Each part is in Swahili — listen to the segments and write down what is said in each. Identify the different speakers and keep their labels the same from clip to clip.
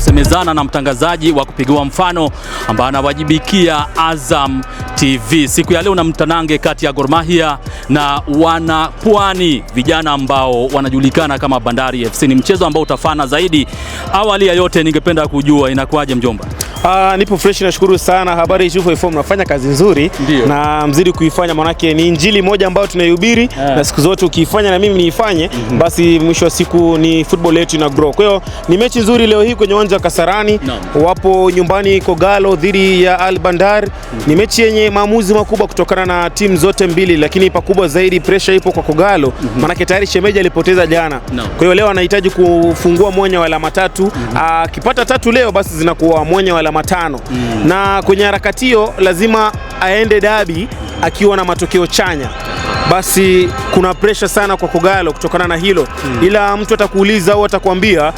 Speaker 1: kusemezana na mtangazaji wa kupigiwa mfano ambaye anawajibikia Azam TV. Siku ya leo na mtanange kati ya Gor Mahia na wana Pwani, vijana ambao wanajulikana kama Bandari FC. Ni mchezo ambao utafana zaidi. Awali ya yote ningependa kujua inakuaje mjomba?
Speaker 2: Nipo fresh, nashukuru sana. Habari hizo mnafanya kazi nzuri.
Speaker 1: Ndiyo.
Speaker 2: Na mzidi kuifanya, manake ni injili moja ambayo tunaihubiri na siku zote ukiifanya na mimi niifanye, basi mwisho wa siku ni football yetu ina grow. Kwa hiyo ni mechi nzuri leo hii kwenye uwanja wa Kasarani. Wapo nyumbani Kogalo dhidi ya Al Bandar. Ni mechi yenye maamuzi makubwa kutokana na timu zote mbili, lakini pakubwa zaidi pressure ipo kwa Kogalo. Manake tayari shemeji alipoteza jana. Kwa hiyo leo anahitaji kufungua mwanya wa alama 3. Akipata 3 leo basi zinakuwa mwanya wa alama 5. Na kwenye harakati hiyo lazima aende dabi akiwa na matokeo chanya. Basi kuna pressure sana kwa Kogalo kutokana na hilo. Ila mtu atakuuliza au atakwambia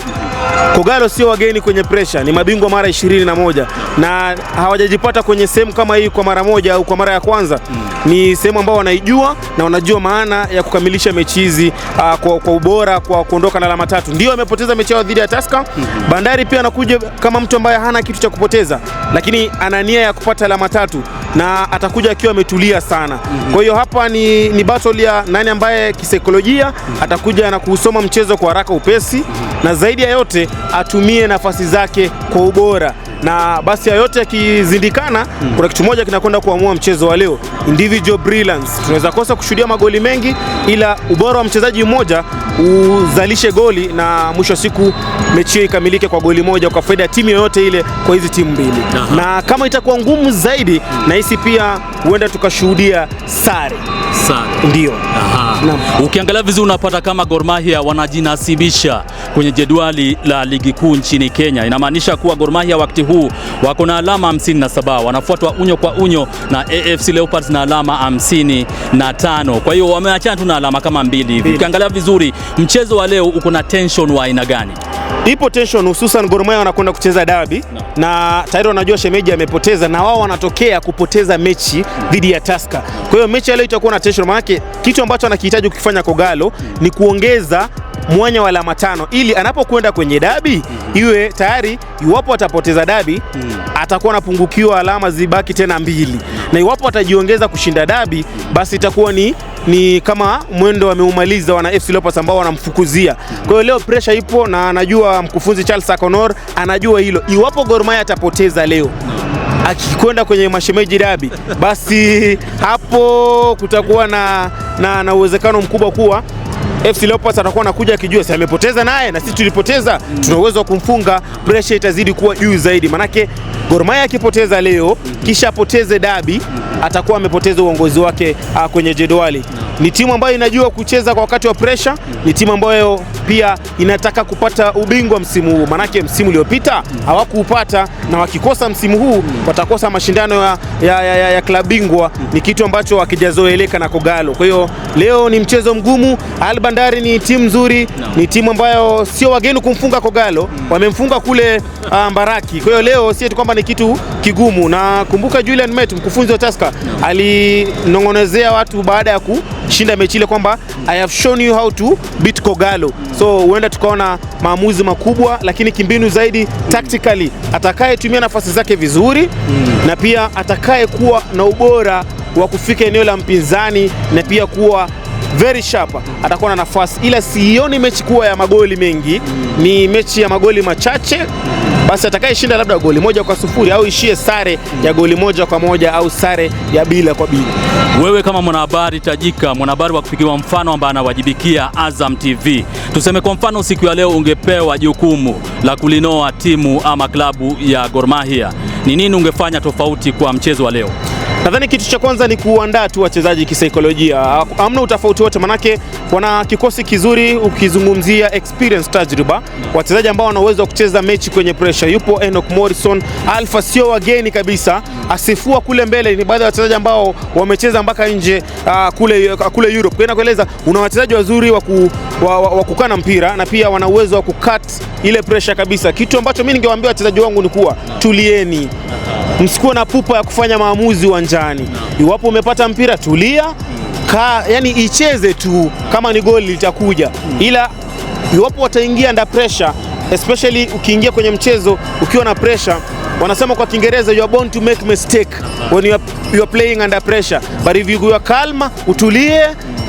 Speaker 2: Kogalo sio wageni kwenye pressure, ni mabingwa mara 21 na hawajajipata kwenye sehemu kama hii kwa mara moja au kwa mara ya kwanza. Ni sehemu ambao wanaijua na wanajua maana ya kukamilisha mechi hizi kwa ubora, kwa kuondoka na alama 3. Ndio amepoteza mechi yao dhidi ya Tusker. Bandari pia anakuja kama mtu ambaye hana kitu cha kupoteza, lakini ana nia ya kupata alama 3 na atakuja akiwa ametulia sana. Kwa hiyo hapa ni battle ya nani ambaye kisaikolojia atakuja na kusoma mchezo kwa haraka upesi, na zaidi ya yote atumie nafasi zake kwa ubora. Na basi ya yote yakizindikana, kuna kitu moja kinakwenda kuamua mchezo wa leo, individual brilliance. Tunaweza kosa kushuhudia magoli mengi, ila ubora wa mchezaji mmoja uzalishe goli na mwisho wa siku mechi ikamilike kwa goli moja kwa faida ya timu yoyote ile kwa hizi timu mbili. Na kama itakuwa ngumu zaidi, na hisi pia huenda tukashuhudia sare. Ndio.
Speaker 1: Ukiangalia vizuri unapata kama Gor Mahia wanajinasibisha kwenye jedwali la ligi kuu nchini Kenya. Inamaanisha kuwa Gor Mahia wakati huu wako na alama 57, wanafuatwa unyo kwa unyo na AFC Leopards na alama 55. Kwa hiyo wameachana tu na alama kama 2 hivi. Ukiangalia vizuri mchezo wa leo uko na tension wa aina gani?
Speaker 2: Ipo tension, hususan Gor Mahia wanakwenda kucheza derby na tayari wanajua shemeji amepoteza na wao wanatokea kupoteza mechi dhidi ya Tusker. Kwa hiyo mechi leo itakuwa na tension, maana kitu ambacho anakihitaji kukifanya Kogalo ni kuongeza mwanya wa alama 5 ili anapokwenda kwenye dabi iwe tayari, iwapo atapoteza dabi atakuwa anapungukiwa alama zibaki tena 2, na iwapo atajiongeza kushinda dabi basi itakuwa ni kama mwendo wameumaliza wana FC Leopards ambao wanamfukuzia. Kwa hiyo leo pressure ipo, na anajua mkufunzi Charles Akonor anajua hilo. Iwapo Gor Mahia atapoteza leo akikwenda kwenye mashemeji dabi, basi hapo kutakuwa na uwezekano mkubwa kuwa FC Leopards atakuwa anakuja akijua si amepoteza naye na sisi tulipoteza, tuna uwezo wa kumfunga. Pressure itazidi kuwa juu zaidi, manake Gor Mahia akipoteza leo kisha apoteze dabi atakuwa amepoteza uongozi wake kwenye jedwali. Ni timu ambayo inajua kucheza kwa wakati wa pressure, ni timu ambayo pia inataka kupata ubingwa msimu huu, manake msimu uliopita hawakuupata, na wakikosa msimu huu watakosa mashindano ya klabu bingwa. Ni kitu ambacho hakijazoeleka na Kogalo. Kwa hiyo leo ni mchezo mgumu. Al Bandari ni timu nzuri, ni timu ambayo sio wageni kumfunga Kogalo, wamemfunga kule Mbaraki. Kwa hiyo leo si eti kwamba ni kitu kigumu, na kumbuka Julian Met, mkufunzi wa Tusker, alinongonezea watu baada ya kushinda mechi ile kwamba I have shown you how to beat Kogalo. So huenda tukaona maamuzi makubwa, lakini kimbinu zaidi tactically atakayetumia nafasi zake vizuri na pia atakaye kuwa na ubora wa kufika eneo la mpinzani na pia kuwa very sharp atakuwa na nafasi. Ila sioni mechi kuwa ya magoli mengi, ni mechi ya magoli machache. Basi atakayeshinda labda goli 1-0 au ishie sare ya goli 1-1 au sare ya 2-2.
Speaker 1: Wewe kama mwanahabari tajika, mwanahabari wa kupigiwa mfano ambaye anawajibikia Azam TV, tuseme kwa mfano siku ya leo ungepewa jukumu la kulinoa timu ama klabu ya Gor Mahia, ni nini ungefanya tofauti kwa mchezo wa leo?
Speaker 2: Nadhani kitu cha kwanza ni kuandaa tu wachezaji kisaikolojia. Hamna utofauti wote, manake wana kikosi kizuri. Ukizungumzia experience, tajriba, wachezaji ambao wana uwezo wa kucheza mechi kwenye pressure. Yupo Enoch Morrison, Alpha sio wageni kabisa, asifua kule mbele. Ni baadhi ya wachezaji ambao wamecheza mpaka nje kule Europe. Kwa kueleza una wachezaji wazuri wa kukana mpira na pia wana uwezo wa kukat ile pressure kabisa. Kitu ambacho mimi ningewaambia wachezaji wangu ni kuwa tulieni. Msikuwe na pupa ya kufanya maamuzi uwanjani. Iwapo umepata mpira tulia, yani icheze tu, kama ni goli litakuja. Ila iwapo wataingia under pressure especially ukiingia kwenye mchezo ukiwa na pressure. Wanasema kwa Kiingereza, you are born to make mistake when you are playing under pressure, but if you are calm, utulie,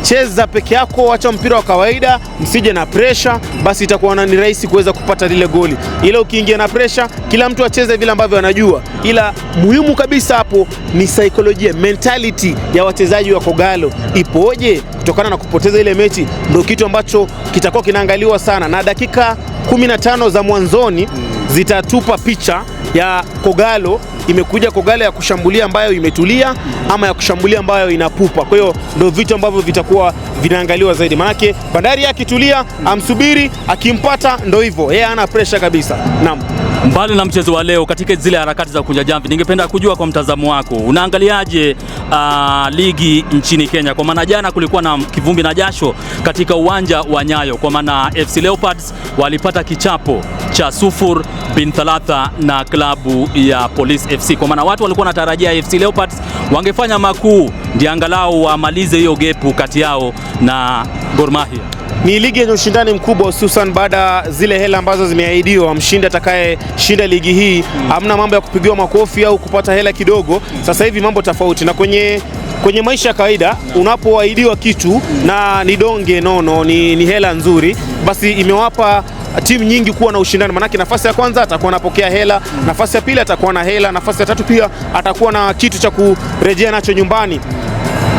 Speaker 2: cheza peke yako, acha mpira wa kawaida, msije na pressure, basi itakuwa ni rahisi kuweza kupata lile goli. Ila ukiingia na pressure, kila mtu acheze vile ambavyo anajua, ila muhimu kabisa hapo ni psychology, mentality ya wachezaji wa Kogalo ipoje kutokana na kupoteza ile mechi. Ndio kitu ambacho kitakuwa kinaangaliwa sana, na dakika 15 za mwanzoni zitatupa picha ya Kogalo. Imekuja Kogalo ya kushambulia ambayo imetulia, ama ya kushambulia ambayo inapupa. Kwa hiyo ndio vitu ambavyo vitakuwa vinaangaliwa zaidi. Manake Bandari akitulia, amsubiri, akimpata ndio hivyo, yeye hana pressure kabisa. Naam.
Speaker 1: Mbali na mchezo wa leo, katika zile harakati za kunja jamvi, ningependa kujua kwa mtazamo wako, unaangaliaje ligi nchini Kenya? Kwa maana jana kulikuwa na kivumbi na jasho katika uwanja wa Nyayo, kwa maana FC Leopards walipata kichapo cha 0-3 na klabu ya Police FC. Kwa maana watu walikuwa wanatarajia FC Leopards wangefanya makuu ndio angalau wamalize hiyo gepu kati yao na Gor Mahia.
Speaker 2: Ni ligi yenye ushindani mkubwa, hususan baada zile hela ambazo zimeahidiwa, mshindi atakaye shinda ligi hii. Hamna mambo ya kupigiwa makofi au kupata hela kidogo. Sasa hivi mambo tofauti, na kwenye maisha ya kawaida unapoahidiwa kitu na ni donge nono, ni hela nzuri, basi imewapa timu nyingi kuwa na ushindani. Manake nafasi ya kwanza atakuwa anapokea hela, nafasi ya pili atakuwa na hela, nafasi ya tatu pia atakuwa na kitu cha kurejea nacho nyumbani.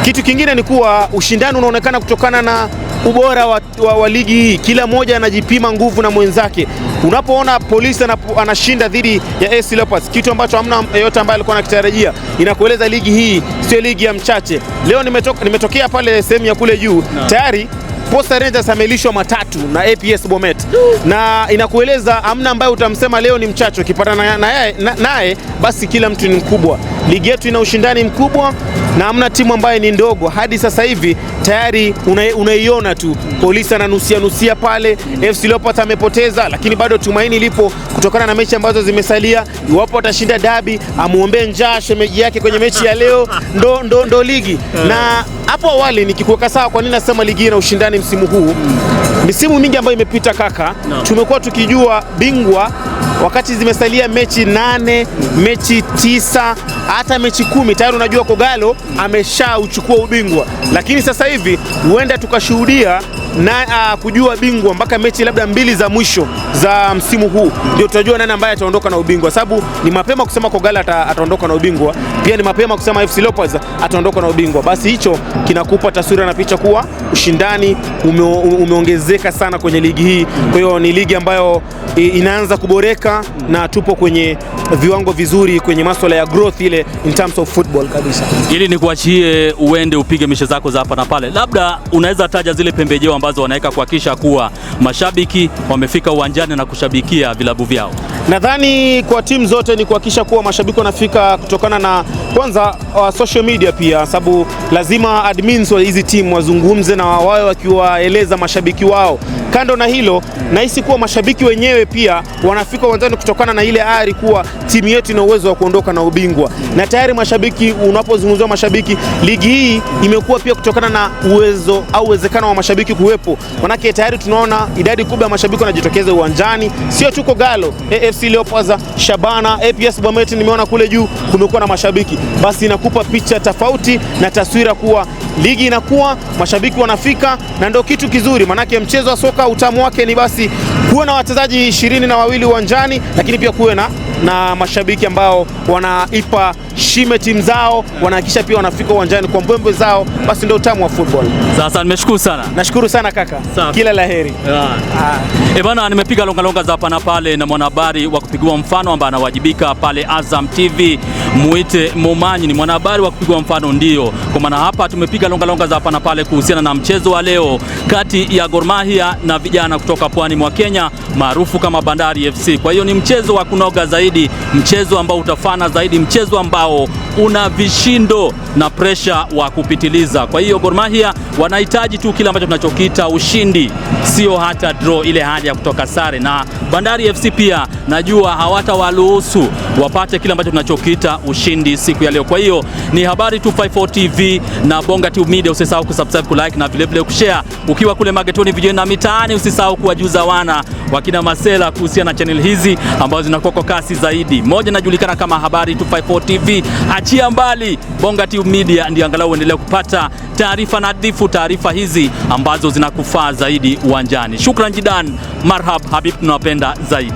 Speaker 2: Kitu kingine ni kuwa ushindani unaonekana kutokana na ubora wa ligi hii. Kila mmoja anajipima nguvu na mwenzake. Unapoona Polisi anashinda dhidi ya AC Leopards, kitu ambacho hamna yeyote ambaye alikuwa anakitarajia, inakueleza ligi hii sio ligi ya mchache. Leo nimetokea pale sehemu ya kule juu, tayari Posta Rangers amelishwa matatu na APS Bomet, na inakueleza hamna ambaye utamsema leo ni mchache. Ukipata naye basi kila mtu ni mkubwa. Ligi yetu ina ushindani mkubwa na hamna timu ambaye ni ndogo. Hadi sasa hivi tayari unaiona tu Polisi ananusia pale, FC Leopards amepoteza, lakini bado tumaini lipo kutokana na mechi ambazo zimesalia. Iwapo atashinda dabi, amuombe njaa shemeji yake kwenye mechi ya leo, ndo ligi. Na hapo awali nikikuweka sawa kwa nini nasema ligi ina ushindani msimu huu, misimu mingi ambayo imepita kaka, tumekuwa tukijua bingwa wakati zimesalia mechi 8, mechi 9, hata mechi 10, tayari unajua Kogalo ameshauchukua ubingwa. Lakini sasa hivi huenda tukashuhudia na kujua bingwa mpaka mechi labda 2 za mwisho za msimu huu, ndio tutajua nani ambaye ataondoka na ubingwa. Sababu ni mapema kusema Kogalo ataondoka na ubingwa, pia ni mapema kusema FC Leopards ataondoka na ubingwa. Basi hicho kinakupa taswira na picha kuwa ushindani umeongezeka sana kwenye ligi hii. Kwa hiyo ni ligi ambayo inaanza kuboreka na tupo kwenye viwango vizuri kwenye masuala ya growth ile in terms of football kabisa.
Speaker 1: Ili ni kuachie uende upige mishe zako za hapa na pale, labda unaweza taja zile pembejeo ambazo wanaweka kuhakikisha kuwa mashabiki wamefika uwanjani na kushabikia vilabu vyao?
Speaker 2: Nadhani kwa timu zote ni kuhakikisha kuwa mashabiki wanafika kutokana na kwanza social media pia, sababu lazima admins wa hizi timu wazungumze na wao wakiwaeleza mashabiki wao. Kando na hilo, nahisi kuwa mashabiki wenyewe pia wanafika uwanjani kutokana na ile ari kuwa timu yetu ina uwezo wa kuondoka na ubingwa. Na tayari mashabiki, unapozungumzia mashabiki, ligi hii imekuwa pia kutokana na uwezo au uwezekano wa mashabiki kuwepo. Manake tayari tunaona idadi kubwa ya mashabiki wanajitokeza uwanjani, sio tu Kogalo, AFC Leopards, Shabana, APS Bomet nimeona kule juu kumekuwa na mashabiki. Basi inakupa picha tofauti na taswira kuwa ligi inakuwa, mashabiki wanafika, na ndio kitu kizuri. Manake mchezo wa soka utamu wake ni basi kuwe na wachezaji 22 uwanjani, lakini pia kuwe na mashabiki ambao wanaipa shime timu zao, wanahakisha pia wanafika uwanjani kwa mbwembwe zao. Basi ndio utamu wa football.
Speaker 1: Sasa nimeshukuru sana.
Speaker 2: Nashukuru sana kaka. Kila laheri.
Speaker 1: Bana, nimepiga longa za hapa na pale na mwanahabari wa kupigwa mfano ambaye anawajibika pale Azam TV, Muite Momanyi, ni mwanahabari wa kupigwa mfano ndio. Kwa maana hapa tumepiga longa za hapa na pale kuhusiana na mchezo wa leo kati ya Gor Mahia na vijana kutoka pwani mwa Kenya maarufu kama Bandari FC. Kwa hiyo ni mchezo wa kunoga zaidi. zaidi, mchezo ambao utafana zaidi, mchezo ambao una vishindo na presha wa kupitiliza. Kwa hiyo Gor Mahia wanahitaji tu kile ambacho tunachokiita ushindi, sio hata draw, ile haja ya kutoka sare. Na Bandari FC pia najua hawatawaruhusu wapate kile ambacho tunachokiita ushindi siku ya leo. Kwa hiyo ni Habari 254 TV na Bonga Tube Media. Usisahau kusubscribe, kulike na vile vile kushare. Ukiwa kule magetoni, vijijini na mitaani, usisahau kuwajuza wana wakina Masela kuhusiana na channel hizi ambazo zinakuwa kwa kasi zaidi. Moja inajulikana kama Habari 254 TV. Achia mbali Bonga Tube Media, ndio angalau uendelee kupata taarifa nadhifu, taarifa hizi ambazo zinakufaa zaidi uwanjani. Shukran jidan, marhab habib, tunawapenda zaidi.